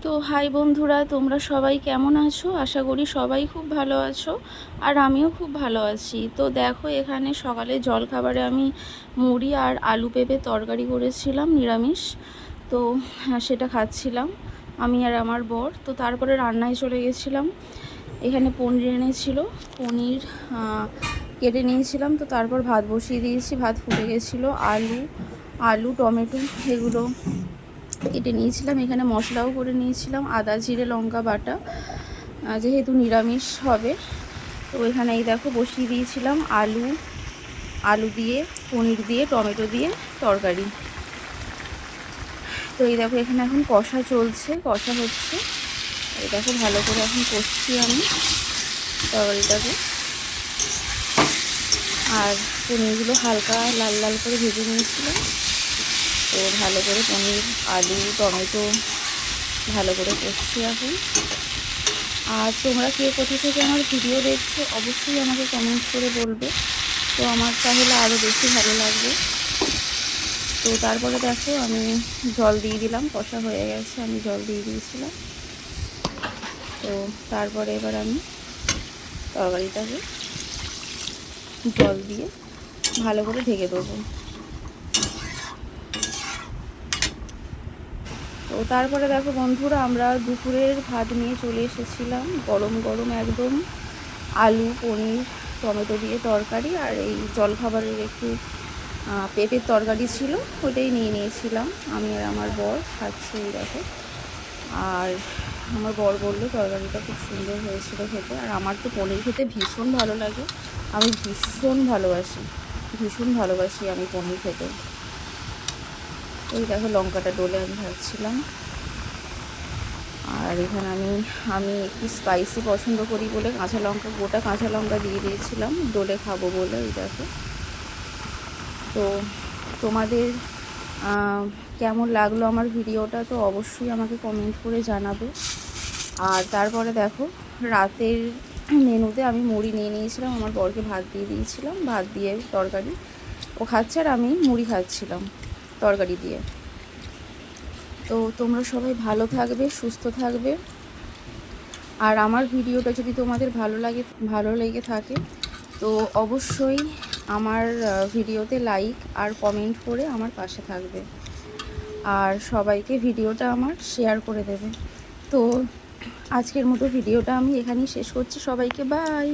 তো হাই বন্ধুরা, তোমরা সবাই কেমন আছো? আশা করি সবাই খুব ভালো আছো, আর আমিও খুব ভালো আছি। তো দেখো, এখানে সকালে জলখাবারে আমি মুড়ি আর আলু পেঁপে তরকারি করেছিলাম নিরামিষ। তো সেটা খাচ্ছিলাম আমি আর আমার বর। তো তারপরে রান্নায় চলে গেছিলাম। এখানে পনির এনেছিল, পনির কেটে নিয়েছিলাম। তো তারপর ভাত বসিয়ে দিয়েছি, ভাত ফুটে গেছিলো। আলু টমেটো এগুলো কেটে নিয়েছিলাম। এখানে মশলাও করে নিয়েছিলাম, আদা জিরে লঙ্কা বাটা, যেহেতু নিরামিষ হবে। তো এখানে এই দেখো বসিয়ে দিয়েছিলাম আলু দিয়ে, পনির দিয়ে, টমেটো দিয়ে তরকারি। তো এই দেখো এখানে এখন কষা চলছে, কষা হচ্ছে। এই দেখো ভালো করে এখন কষছি আমি তরকারিটাকে। আর পনিরগুলো হালকা লাল লাল করে ভেজে নিয়েছিলাম। তো ভালো করে পনির, আলু, টমেটো ভালো করে কষছি এখন। আর তোমরা কে কোথা থেকে আমার ভিডিও দেখছো অবশ্যই আমাকে কমেন্ট করে বলবে, তো আমার তাহলে আরও বেশি ভালো লাগবে। তো তারপরে দেখো আমি জল দিয়ে দিলাম, কষা হয়ে গেছে, আমি জল দিয়ে দিয়েছিলাম। তো তারপরে এবার আমি তরকারিটাকে জল দিয়ে ভালো করে ঢেকে দেবো। তো তারপরে দেখো বন্ধুরা, আমরা দুপুরের ভাত নিয়ে চলে এসেছিলাম, গরম গরম একদম আলু পনির টমেটো দিয়ে তরকারি। আর এই জলখাবারের একটু পেঁপের তরকারি ছিল, ওটাই নিয়ে নিয়েছিলাম আমি আর আমার বর খাচ্ছি দেখো। আর আমার বর বললো তরকারিটা খুব সুন্দর হয়েছিল খেতে। আর আমার তো পনির খেতে ভীষণ ভালো লাগে, আমি ভীষণ ভালোবাসি আমি পনির খেতে। ওই দেখো লঙ্কাটা ডলে আমি ভাজছিলাম। আর এখানে আমি একটু স্পাইসি পছন্দ করি বলে গোটা কাঁচা লঙ্কা দিয়ে দিয়েছিলাম ডলে খাবো বলে। এই দেখো। তো তোমাদের কেমন লাগলো আমার ভিডিওটা, তো অবশ্যই আমাকে কমেন্ট করে জানাবে। আর তারপরে দেখো রাতের মেনুতে আমি মুড়ি নিয়ে নিয়েছিলাম, আমার বরকে ভাত দিয়ে দিয়েছিলাম, ভাত দিয়ে তরকারি ও খাচ্ছে, আর আমি মুড়ি খাচ্ছিলাম তরকারি দিয়ে। তো তোমরা সবাই ভালো থাকবে, সুস্থ থাকবে। আর আমার ভিডিওটা যদি তোমাদের ভালো লেগে থাকে, তো অবশ্যই আমার ভিডিওতে লাইক আর কমেন্ট করে আমার পাশে থাকবে, আর সবাইকে ভিডিওটা আমার শেয়ার করে দেবে। তো আজকের মতো ভিডিওটা আমি এখানেই শেষ করছি। সবাইকে বাই।